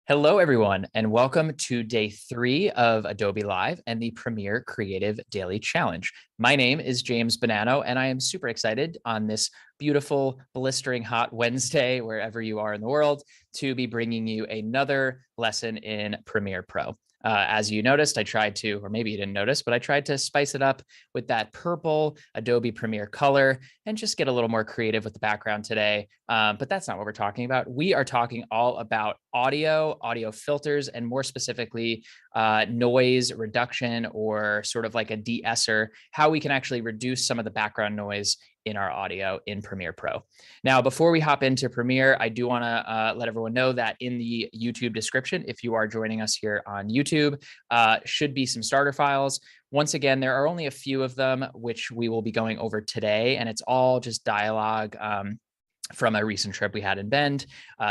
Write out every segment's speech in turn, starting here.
Hello, everyone, and welcome to day 3 of Adobe Live and the Premiere Creative Daily Challenge. My name is James Bonanno, and I am super excited on this beautiful, blistering hot Wednesday, wherever you are in the world, to be bringing you another lesson in Premiere Pro. As you noticed, I tried to, or maybe you didn't notice, but I tried to spice it up with that purple Adobe Premiere color and just get a little more creative with the background today. But that's not what we're talking about. We are talking all about audio filters, and more specifically, noise reduction, or sort of like a de-esser, how we can actually reduce some of the background noise in our audio in Premiere Pro. Now, before we hop into Premiere, I do want to let everyone know that in the YouTube description, if you are joining us here on YouTube, should be some starter files. Once again, there are only a few of them, which we will be going over today, and it's all just dialogue from a recent trip we had in Bend.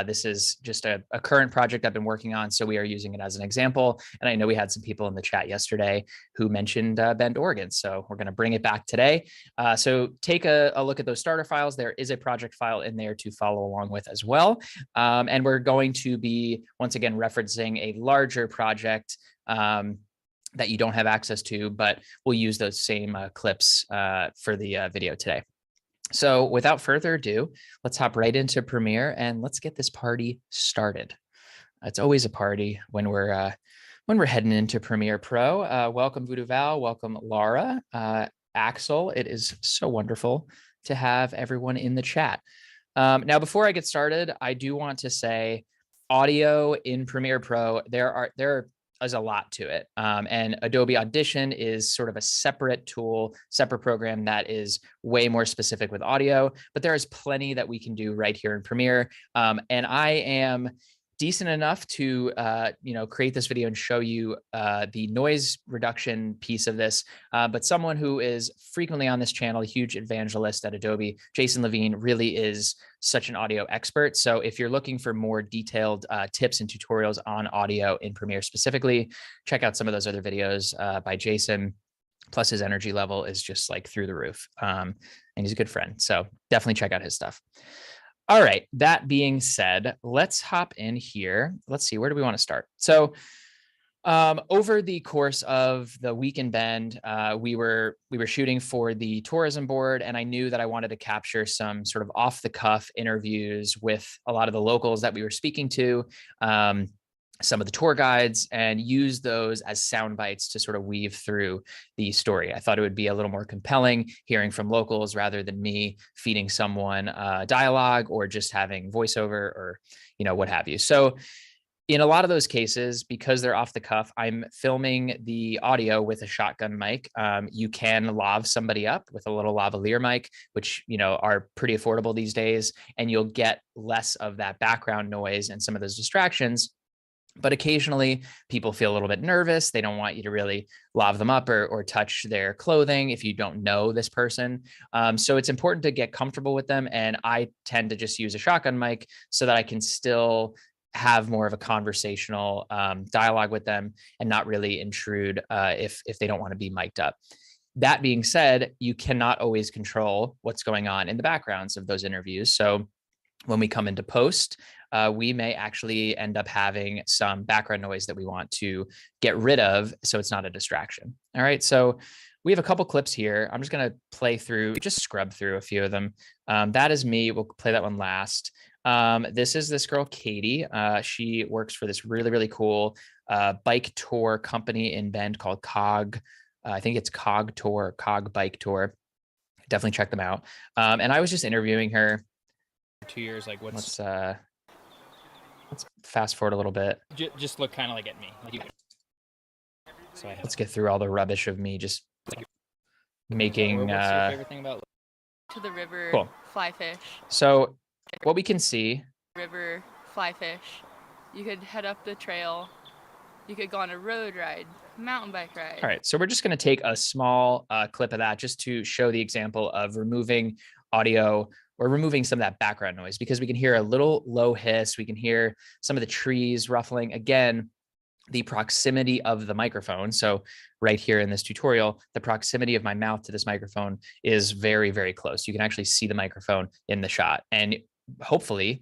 This is just a current project I've been working on, so we are using it as an example. And I know we had some people in the chat yesterday who mentioned Bend, Oregon, so we're going to bring it back today. So take a look at those starter files. There is a project file in there to follow along with as well. And we're going to be, once again, referencing a larger project that you don't have access to, but we'll use those same clips for the video today. So without further ado, let's hop right into Premiere and let's get this party started. It's always a party when we're heading into Premiere Pro. Welcome Voodoo Val, welcome Laura, Axel. It is so wonderful to have everyone in the chat. Now, before I get started, I do want to say audio in Premiere Pro, there is a lot to it. And Adobe Audition is sort of a separate tool, separate program that is way more specific with audio, but there is plenty that we can do right here in Premiere. And I am decent enough to create this video and show you the noise reduction piece of this. But someone who is frequently on this channel, a huge evangelist at Adobe, Jason Levine, really is such an audio expert. So if you're looking for more detailed tips and tutorials on audio in Premiere specifically, check out some of those other videos by Jason. Plus his energy level is just like through the roof. And he's a good friend. So definitely check out his stuff. All right, that being said, let's hop in here. Let's see, where do we want to start? So over the course of the week in Bend, we were shooting for the tourism board, and I knew that I wanted to capture some sort of off the cuff interviews with a lot of the locals that we were speaking to, some of the tour guides, and use those as sound bites to sort of weave through the story. I thought it would be a little more compelling hearing from locals rather than me feeding someone dialogue or just having voiceover or, what have you. So in a lot of those cases, because they're off the cuff, I'm filming the audio with a shotgun mic. You can lav somebody up with a little lavalier mic, which, are pretty affordable these days, and you'll get less of that background noise and some of those distractions. But occasionally people feel a little bit nervous. They don't want you to really lav them up or touch their clothing if you don't know this person. So it's important to get comfortable with them. And I tend to just use a shotgun mic so that I can still have more of a conversational dialogue with them and not really intrude if they don't want to be mic'd up. That being said, you cannot always control what's going on in the backgrounds of those interviews. So when we come into post, we may actually end up having some background noise that we want to get rid of so it's not a distraction. All right, so we have a couple clips here. I'm just going to play through, just scrub through a few of them. That is me. We'll play that one last. This is this girl, Katie. She works for this really, really cool bike tour company in Bend called Cog. I think it's Cog Tour, Cog Bike Tour. Definitely check them out. And I was just interviewing her. 2 years, like what's let's fast forward a little bit. Just look kind of like at me. So let's get through all the rubbish of me just making. What's your favorite thing about? To the river, cool. Fly fish. So what we can see. River, fly fish. You could head up the trail. You could go on a road ride, mountain bike ride. All right, so we're just going to take a small clip of that just to show the example of removing audio or removing some of that background noise, because we can hear a little low hiss. We can hear some of the trees ruffling. Again, the proximity of the microphone. So right here in this tutorial, the proximity of my mouth to this microphone is very, very close. You can actually see the microphone in the shot. And hopefully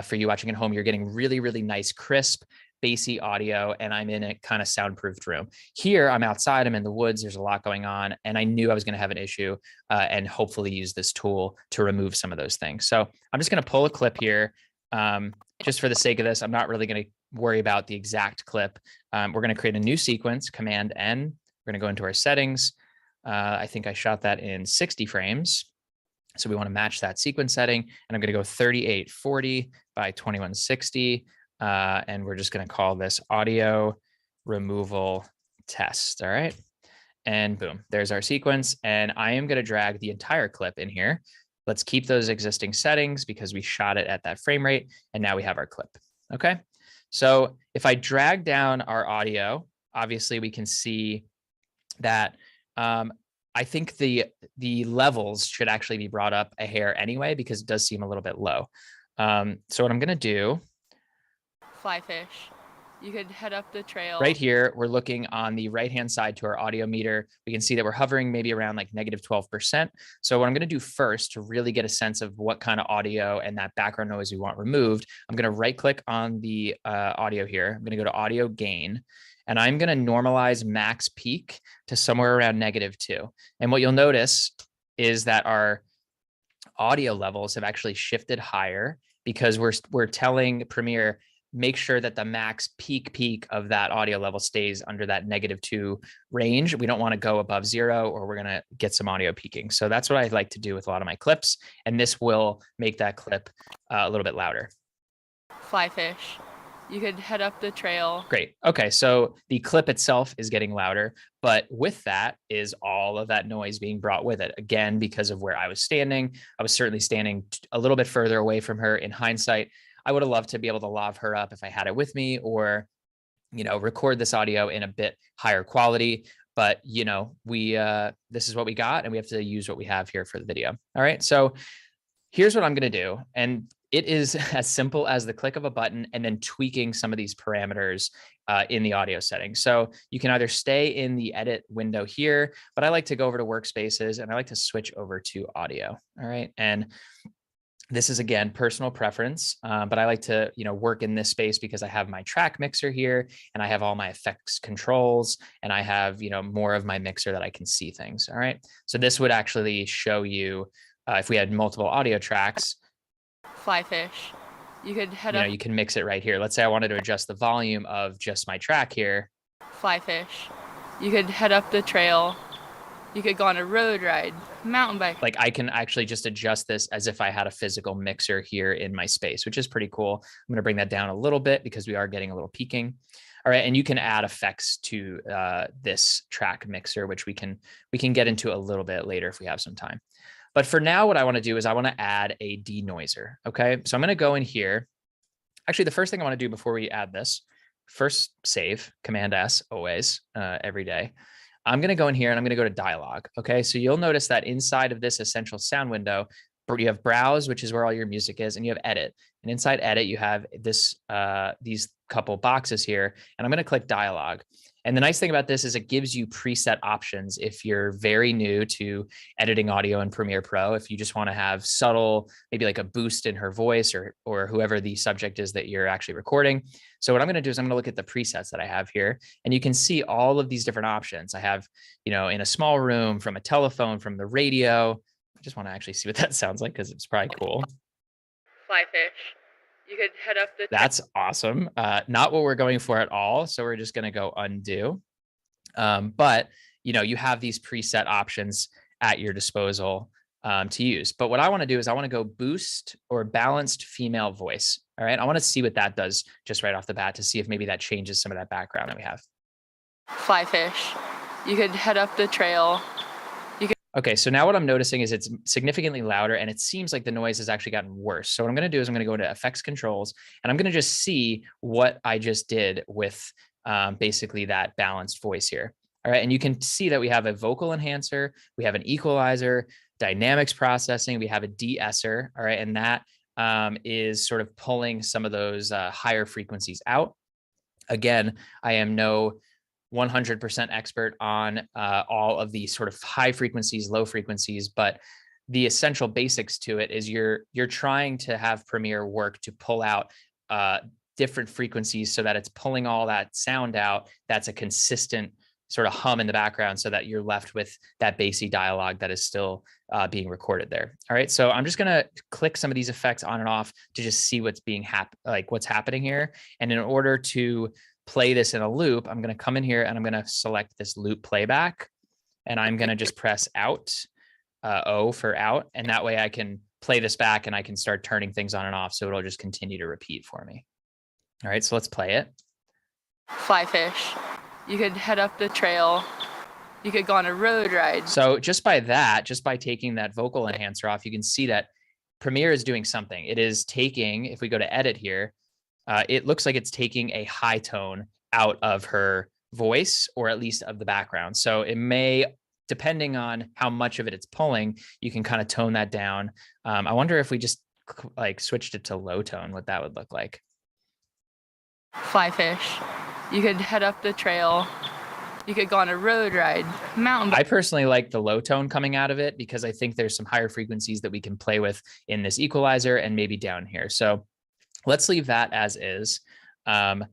for you watching at home, you're getting really, really nice, crisp bassy audio, and I'm in a kind of soundproofed room. Here, I'm outside, I'm in the woods, there's a lot going on, and I knew I was going to have an issue and hopefully use this tool to remove some of those things. So I'm just going to pull a clip here. Just for the sake of this, I'm not really going to worry about the exact clip. We're going to create a new sequence, Command N. We're going to go into our settings. I think I shot that in 60 frames. So we want to match that sequence setting. And I'm going to go 3840 by 2160. And we're just going to call this audio removal test. All right. And boom, there's our sequence. And I am going to drag the entire clip in here. Let's keep those existing settings because we shot it at that frame rate. And now we have our clip. Okay. So if I drag down our audio, obviously we can see that I think the levels should actually be brought up a hair anyway, because it does seem a little bit low. So what I'm going to do. Fly fish. You could head up the trail. Right here, we're looking on the right-hand side to our audio meter. We can see that we're hovering maybe around like -12%. So what I'm going to do first to really get a sense of what kind of audio and that background noise we want removed, I'm going to right-click on the audio here. I'm going to go to audio gain, and I'm going to normalize max peak to somewhere around -2. And what you'll notice is that our audio levels have actually shifted higher because we're telling Premiere, make sure that the max peak of that audio level stays under that -2 range. We don't want to go above 0 or we're going to get some audio peaking. So that's what I like to do with a lot of my clips. And this will make that clip a little bit louder. Fly fish. You could head up the trail. Great. Okay. So the clip itself is getting louder, but with that is all of that noise being brought with it. Again, because of where I was standing, I was certainly standing a little bit further away from her. In hindsight, I would have loved to be able to lav her up if I had it with me, or, record this audio in a bit higher quality. But, this is what we got, and we have to use what we have here for the video. All right. So here's what I'm going to do. And it is as simple as the click of a button and then tweaking some of these parameters in the audio settings. So you can either stay in the edit window here, but I like to go over to workspaces and I like to switch over to audio. All right. And this is, again, personal preference, but I like to, work in this space because I have my track mixer here and I have all my effects controls and I have, more of my mixer that I can see things. All right. So this would actually show you if we had multiple audio tracks. Fly fish. You could head up. You can mix it right here. Let's say I wanted to adjust the volume of just my track here. Fly fish. You could head up the trail. You could go on a road ride, mountain bike. Like I can actually just adjust this as if I had a physical mixer here in my space, which is pretty cool. I'm going to bring that down a little bit because we are getting a little peaking. All right. And you can add effects to this track mixer, which we can get into a little bit later if we have some time. But for now, what I want to do is I want to add a DeNoiser. Okay. So I'm going to go in here. Actually, the first thing I want to do before we add this, first save, Command S, always, every day. I'm going to go in here and I'm going to go to dialogue. Okay. So you'll notice that inside of this essential sound window, you have browse, which is where all your music is, and you have edit. And inside edit, you have this, these couple boxes here, and I'm going to click dialogue. And the nice thing about this is it gives you preset options if you're very new to editing audio in Premiere Pro. If you just want to have subtle, maybe like a boost in her voice or whoever the subject is that you're actually recording. So what I'm going to do is I'm going to look at the presets that I have here, and you can see all of these different options. I have, in a small room, from a telephone, from the radio. I just want to actually see what that sounds like because it's probably cool. Fly fish. You could head up the. That's awesome. Not what we're going for at all. So we're just going to go undo. But you have these preset options at your disposal to use. But what I want to do is I want to go boost or balanced female voice. All right. I want to see what that does just right off the bat to see if maybe that changes some of that background that we have. Fly fish. You could head up the trail. Okay, so now what I'm noticing is it's significantly louder and it seems like the noise has actually gotten worse. So what I'm going to do is I'm going to go into effects controls and I'm going to just see what I just did with basically that balanced voice here. All right, and you can see that we have a vocal enhancer, we have an equalizer, dynamics processing, we have a de-esser, all right, and that is sort of pulling some of those higher frequencies out. Again, I am no 100% expert on all of these sort of high frequencies, low frequencies, but the essential basics to it is you're trying to have Premiere work to pull out different frequencies so that it's pulling all that sound out. That's a consistent sort of hum in the background so that you're left with that bassy dialogue that is still being recorded there. All right, so I'm just gonna click some of these effects on and off to just see what's being what's happening here. And in order to play this in a loop, I'm gonna come in here and I'm gonna select this loop playback, and I'm gonna just press out, O for out, and that way I can play this back and I can start turning things on and off so it'll just continue to repeat for me. All right, so let's play it. Fly fish. You could head up the trail. You could go on a road ride. So just by taking that vocal enhancer off, you can see that Premiere is doing something. It is taking, if we go to edit here, it looks like it's taking a high tone out of her voice, or at least of the background. So it may, depending on how much of it it's pulling, you can kind of tone that down. I wonder if we just like switched it to low tone, what that would look like. Fly fish. You could head up the trail. You could go on a road ride, mountain bike. I personally like the low tone coming out of it because I think there's some higher frequencies that we can play with in this equalizer and maybe down here. So let's leave that as is. I'm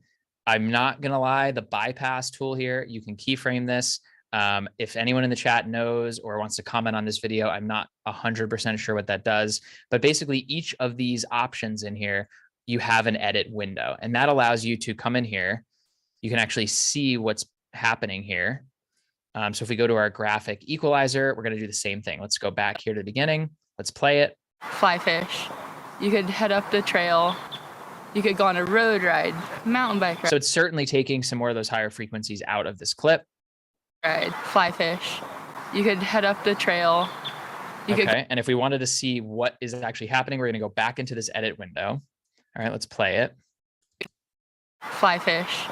not gonna lie, the bypass tool here, you can keyframe this. If anyone in the chat knows or wants to comment on this video, I'm not 100% sure what that does, but basically each of these options in here, you have an edit window, and that allows you to come in here. You can actually see what's happening here. So if we go to our graphic equalizer, we're going to do the same thing. Let's go back here to the beginning. Let's play it. Fly fish. You could head up the trail. You could go on a road ride, mountain bike ride. So it's certainly taking some more of those higher frequencies out of this clip. Ride, fly fish. You could head up the trail. Okay, and if we wanted to see what is actually happening, we're going to go back into this edit window. All right, let's play it. Fly fish.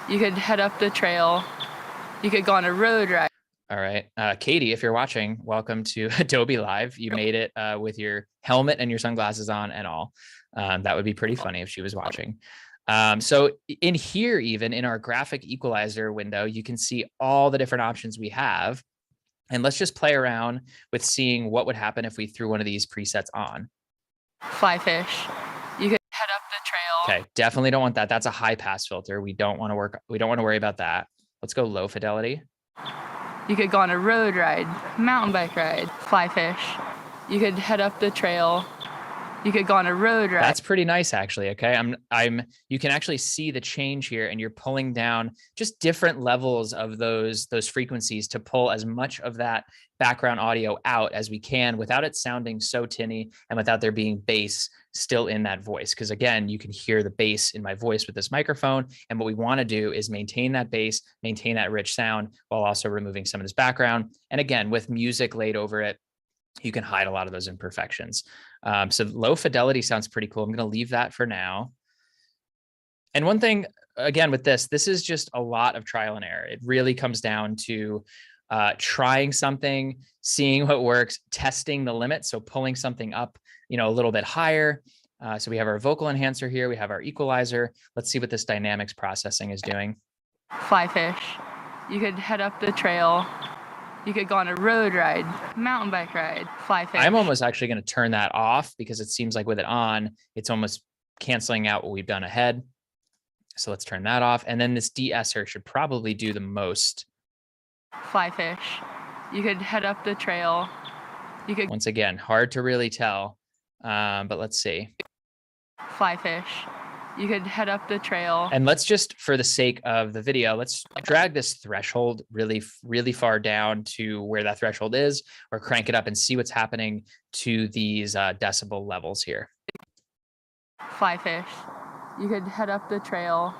You could head up the trail. You could go on a road ride. All right. Katie, if you're watching, welcome to Adobe Live. You made it with your helmet and your sunglasses on and all. That would be pretty funny if she was watching. So in here, even in our graphic equalizer window, you can see all the different options we have. And let's just play around with seeing what would happen if we threw one of these presets on. Fly fish. You could head up the trail. Okay, definitely don't want that. That's a high pass filter. We don't want to worry about that. Let's go low fidelity. You could go on a road ride, mountain bike ride, fly fish. You could head up the trail. You could go on a road ride. That's pretty nice, actually. Okay, you can actually see the change here, and you're pulling down just different levels of those frequencies to pull as much of that background audio out as we can without it sounding so tinny and without there being bass still in that voice. Because again, you can hear the bass in my voice with this microphone, and what we want to do is maintain that bass, maintain that rich sound while also removing some of this background. And again, with music laid over it, you can hide a lot of those imperfections. So low fidelity sounds pretty cool. I'm going to leave that for now. And one thing, again, with this is just a lot of trial and error. It really comes down to trying something, seeing what works, testing the limit. So pulling something up, a little bit higher. So we have our vocal enhancer here. We have our equalizer. Let's see what this dynamics processing is doing. Fly fish. You could head up the trail. You could go on a road ride, mountain bike ride, fly fish. I'm almost actually going to turn that off because it seems like with it on, it's almost canceling out what we've done ahead. So let's turn that off. And then this de-esser should probably do the most. Fly fish. You could head up the trail. You could. Once again, hard to really tell, but let's see. Fly fish. You could head up the trail. And let's just, for the sake of the video, let's drag this threshold really, really far down to where that threshold is, or crank it up and see what's happening to these decibel levels here. Fly fish. You could head up the trail.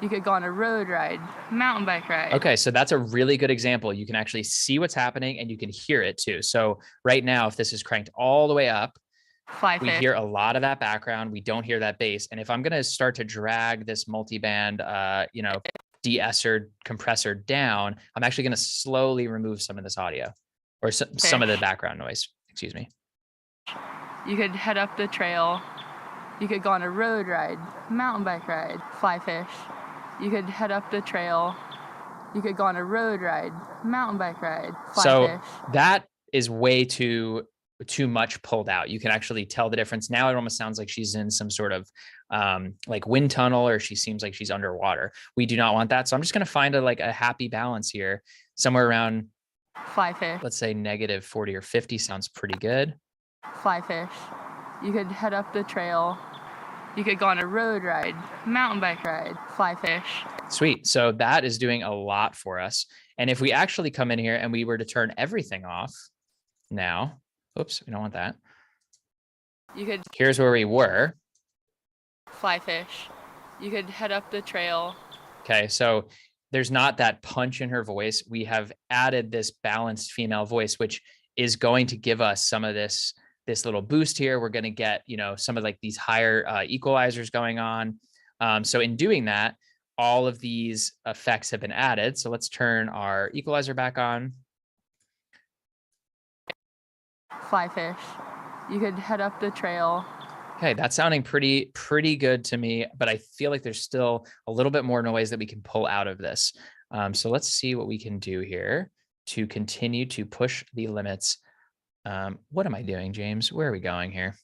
You could go on a road ride, mountain bike ride. Okay, so that's a really good example. You can actually see what's happening and you can hear it too. So right now, if this is cranked all the way up, we hear a lot of that background. We don't hear that bass. And if I'm going to start to drag this multiband, de-esser compressor down, I'm actually going to slowly remove some of this audio or some of the background noise. Excuse me. You could head up the trail. You could go on a road ride, mountain bike ride, fly fish. You could head up the trail. You could go on a road ride, mountain bike ride, fly fish. That is way too too much pulled out. You can actually tell the difference. Now it almost sounds like she's in some sort of like wind tunnel, or she seems like she's underwater. We do not want that. So I'm just going to find a happy balance here, somewhere around Fly fish. let's say negative 40 or 50 sounds pretty good. Fly fish. You could head up the trail. You could go on a road ride, mountain bike ride, fly fish. Sweet. So that is doing a lot for us. And if we actually come in here and we were to turn everything off now, oops, we don't want that. You could Here's where we were. fly fish. You could head up the trail. Okay. So there's not that punch in her voice. We have added this balanced female voice, which is going to give us some of this little boost here. We're going to get, some of like these higher equalizers going on. So in doing that, all of these effects have been added. So let's turn our equalizer back on. Fly fish. You could head up the trail. Okay, that's sounding pretty good to me, but I feel like there's still a little bit more noise that we can pull out of this. So let's see what we can do here to continue to push the limits. What am I doing, James? Where are we going here?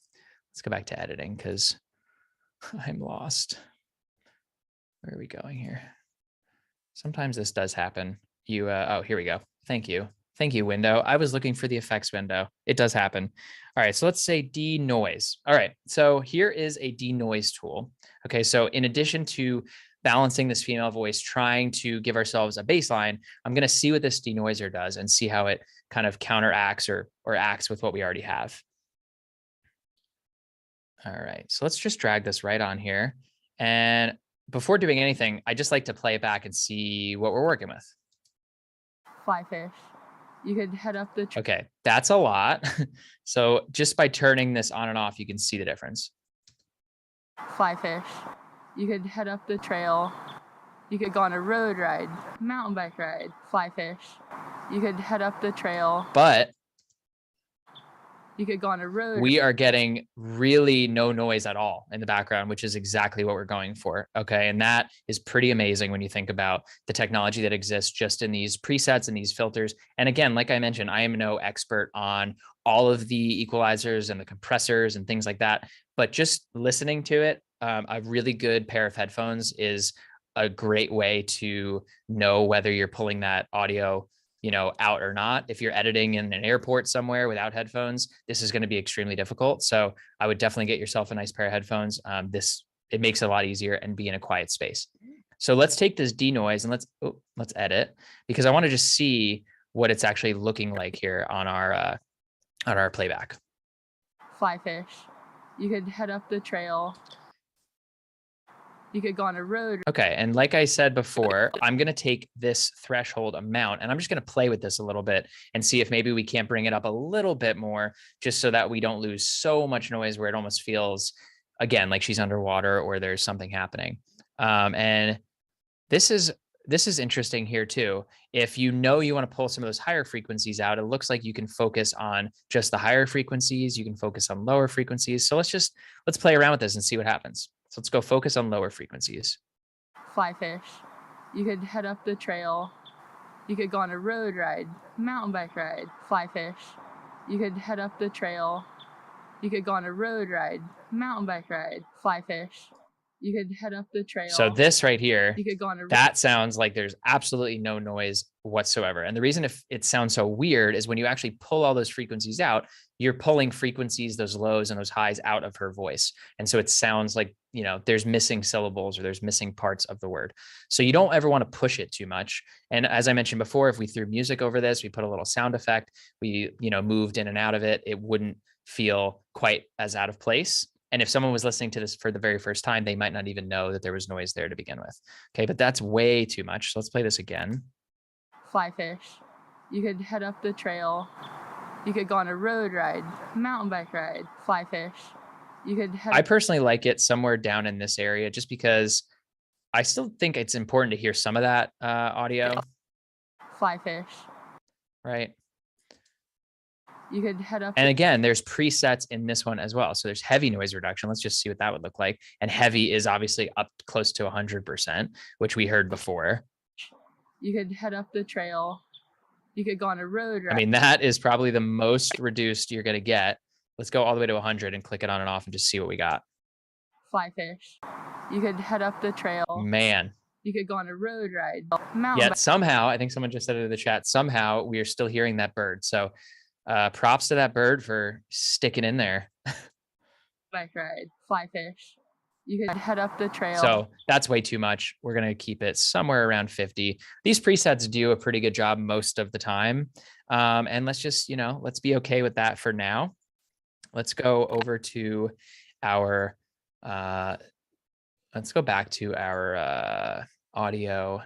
Let's go back to editing because I'm lost. Where are we going here? Sometimes this does happen. Oh, here we go. Thank you. Thank you, window. I was looking for the effects window. It does happen. All right, so let's say denoise. All right, so here is a denoise tool. Okay, so in addition to balancing this female voice, trying to give ourselves a baseline, I'm going to see what this denoiser does and see how it kind of counteracts or acts with what we already have. All right, so let's just drag this right on here. And before doing anything, I just like to play it back and see what we're working with. Fly fish. You could head up the trail. Okay, that's a lot. So just by turning this on and off, you can see the difference. Fly fish. You could head up the trail. You could go on a road ride, mountain bike ride, fly fish. You could head up the trail. But you could go on a road. We are getting really no noise at all in the background, which is exactly what we're going for. Okay. And that is pretty amazing when you think about the technology that exists just in these presets and these filters. And again, like I mentioned, I am no expert on all of the equalizers and the compressors and things like that, but just listening to it, a really good pair of headphones is a great way to know whether you're pulling that audio out or not. If you're editing in an airport somewhere without headphones, this is going to be extremely difficult. So I would definitely get yourself a nice pair of headphones. It makes it a lot easier and be in a quiet space. So let's take this denoise and let's edit, because I want to just see what it's actually looking like here on our playback. Fly fish. You could head up the trail. You could go on a road. Okay. And like I said before, I'm going to take this threshold amount and I'm just going to play with this a little bit and see if maybe we can't bring it up a little bit more, just so that we don't lose so much noise where it almost feels, again, like she's underwater or there's something happening. And this is interesting here too. If you want to pull some of those higher frequencies out, it looks like you can focus on just the higher frequencies. You can focus on lower frequencies. So let's play around with this and see what happens. So let's go focus on lower frequencies. Fly fish. You could head up the trail. You could go on a road ride, mountain bike ride, fly fish. You could head up the trail. You could go on a road ride, mountain bike ride, fly fish. You could head up the trail. So this right here, you could go on a that sounds like there's absolutely no noise whatsoever. And the reason if it sounds so weird is when you actually pull all those frequencies out, you're pulling frequencies, those lows and those highs out of her voice. And so it sounds like, there's missing syllables or there's missing parts of the word. So you don't ever want to push it too much. And as I mentioned before, if we threw music over this, we put a little sound effect, we, moved in and out of it, it wouldn't feel quite as out of place. And if someone was listening to this for the very first time, they might not even know that there was noise there to begin with. Okay, but that's way too much. So let's play this again. Fly fish. You could head up the trail. You could go on a road ride, mountain bike ride, fly fish. You could head. I personally like it somewhere down in this area just because I still think it's important to hear some of that audio. Fly fish. Right. You could head up. And again, there's presets in this one as well. So there's heavy noise reduction. Let's just see what that would look like. And heavy is obviously up close to 100%, which we heard before. You could head up the trail. You could go on a road ride. I mean, that is probably the most reduced you're going to get. Let's go all the way to 100 and click it on and off and just see what we got. Fly fish. You could head up the trail. Man. You could go on a road ride. Yet somehow, I think someone just said it in the chat, somehow we are still hearing that bird. So props to that bird for sticking in there. Bike ride. Fly fish. You could head up the trail. So that's way too much. We're going to keep it somewhere around 50. These presets do a pretty good job most of the time. And let's just, let's be okay with that for now. Let's go over to our, let's go back to our audio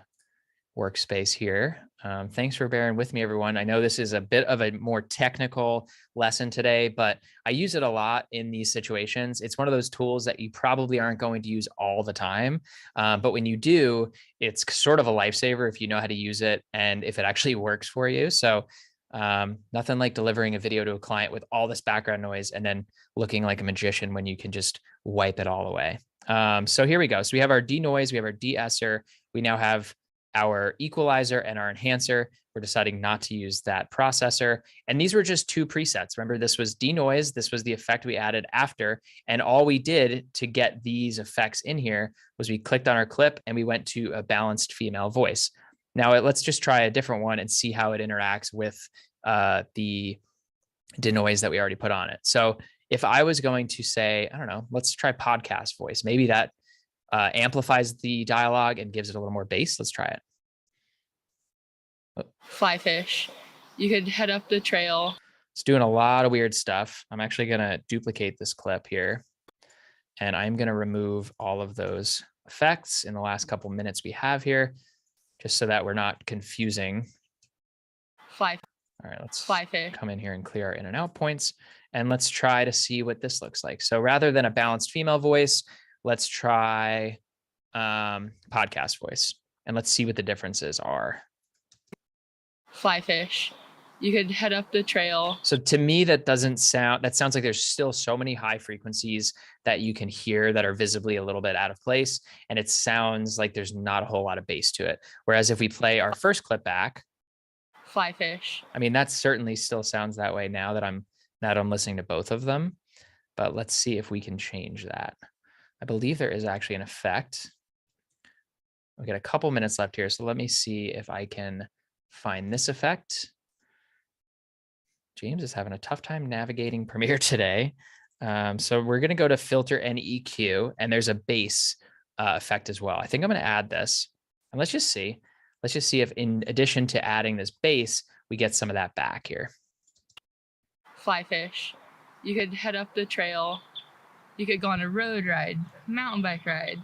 workspace here. Thanks for bearing with me, everyone. I know this is a bit of a more technical lesson today, but I use it a lot in these situations. It's one of those tools that you probably aren't going to use all the time. But when you do, it's sort of a lifesaver if you know how to use it and if it actually works for you. So nothing like delivering a video to a client with all this background noise and then looking like a magician when you can just wipe it all away. So here we go. So we have our denoise, we have our de-esser. We now have our equalizer and our enhancer. We're deciding not to use that processor. And these were just two presets. Remember, this was denoise. This was the effect we added after. And all we did to get these effects in here was we clicked on our clip and we went to a balanced female voice. Now let's just try a different one and see how it interacts with the denoise that we already put on it. So if I was going to say, I don't know, let's try podcast voice. Maybe that amplifies the dialogue and gives it a little more bass. Let's try it. Fly fish. You could head up the trail. It's doing a lot of weird stuff. I'm actually going to duplicate this clip here. And I'm going to remove all of those effects in the last couple minutes we have here, just so that we're not confusing. Fly. All right, let's fly fish. Come in here and clear our in and out points. And let's try to see what this looks like. So rather than a balanced female voice, let's try podcast voice. And let's see what the differences are. Fly fish. You could head up the trail. So to me, that sounds like there's still so many high frequencies that you can hear that are visibly a little bit out of place. And it sounds like there's not a whole lot of bass to it. Whereas if we play our first clip back, fly fish. I mean, that certainly still sounds that way now that I'm listening to both of them. But let's see if we can change that. I believe there is actually an effect. We got a couple minutes left here. So let me see if I can find this effect. James is having a tough time navigating Premiere today. So we're going to go to filter and EQ, and there's a bass effect as well. I think I'm going to add this, and let's just see if in addition to adding this bass, we get some of that back here. Fly fish. You could head up the trail. You could go on a road ride, mountain bike ride.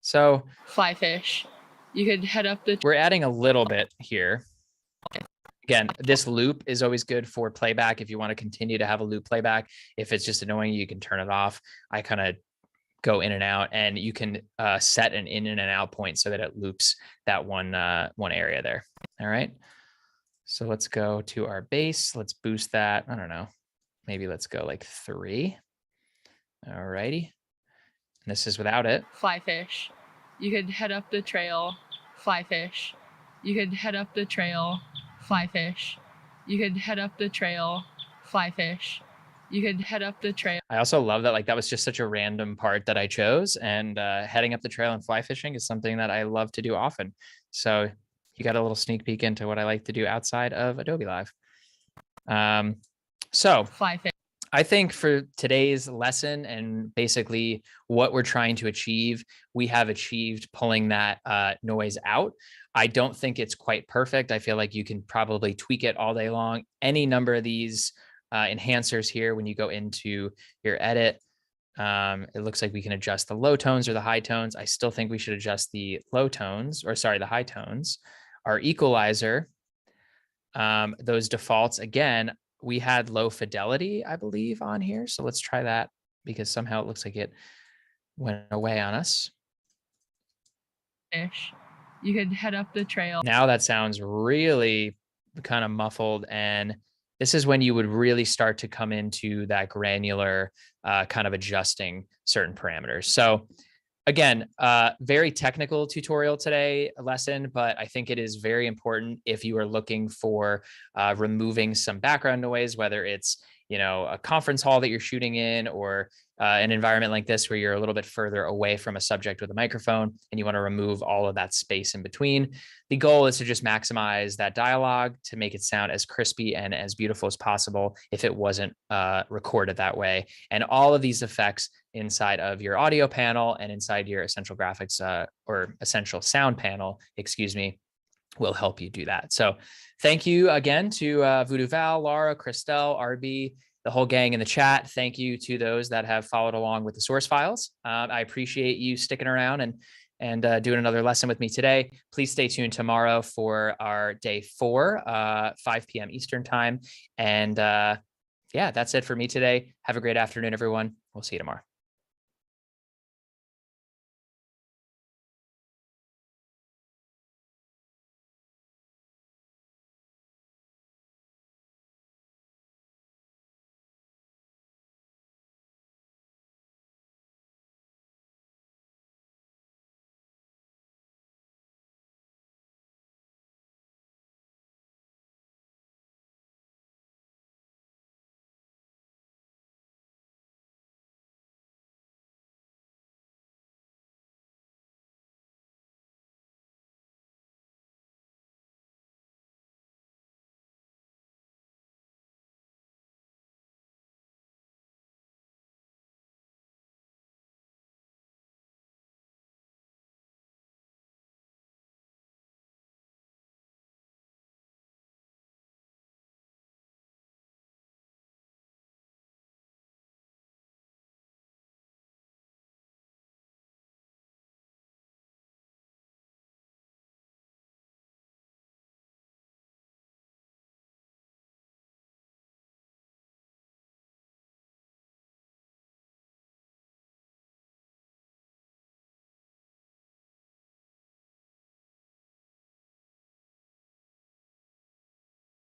So fly fish. You could head up the. We're adding a little bit here. Again, this loop is always good for playback. If you want to continue to have a loop playback, if it's just annoying, you can turn it off. I kind of go in and out, and you can set an in and an out point so that it loops that one area there. All right. So let's go to our bass. Let's boost that. I don't know. Maybe let's go like 3. All righty. And this is without it. Fly fish. You could head up the trail. Fly fish. You could head up the trail. Fly fish. You could head up the trail. Fly fish. You could head up the trail. I also love that, like, that was just such a random part that I chose, and heading up the trail and fly fishing is something that I love to do often. So you got a little sneak peek into what I like to do outside of Adobe Live. So fly fish. I think for today's lesson and basically what we're trying to achieve, we have achieved pulling that noise out. I don't think it's quite perfect. I feel like you can probably tweak it all day long. Any number of these enhancers here, when you go into your edit, it looks like we can adjust the low tones or the high tones. I still think we should adjust the low tones, or sorry, the high tones. Our equalizer, those defaults, again, we had low fidelity, I believe, on here. So let's try that, because somehow it looks like it went away on us. Fish. You could head up the trail. Now that sounds really kind of muffled, and this is when you would really start to come into that granular kind of adjusting certain parameters. So Again, very technical tutorial today, lesson, but I think it is very important if you are looking for removing some background noise, whether it's, you know, a conference hall that you're shooting in, or an environment like this where you're a little bit further away from a subject with a microphone and you want to remove all of that space in between. The goal is to just maximize that dialogue to make it sound as crispy and as beautiful as possible if it wasn't recorded that way. And all of these effects inside of your audio panel and inside your essential graphics or essential sound panel, excuse me, will help you do that. So thank you again to Voodoo Val, Laura, Christelle, RB, the whole gang in the chat. Thank you to those that have followed along with the source files. I appreciate you sticking around and doing another lesson with me today. Please stay tuned tomorrow for our day 4, 5 p.m. Eastern time. And yeah, that's it for me today. Have a great afternoon, everyone. We'll see you tomorrow.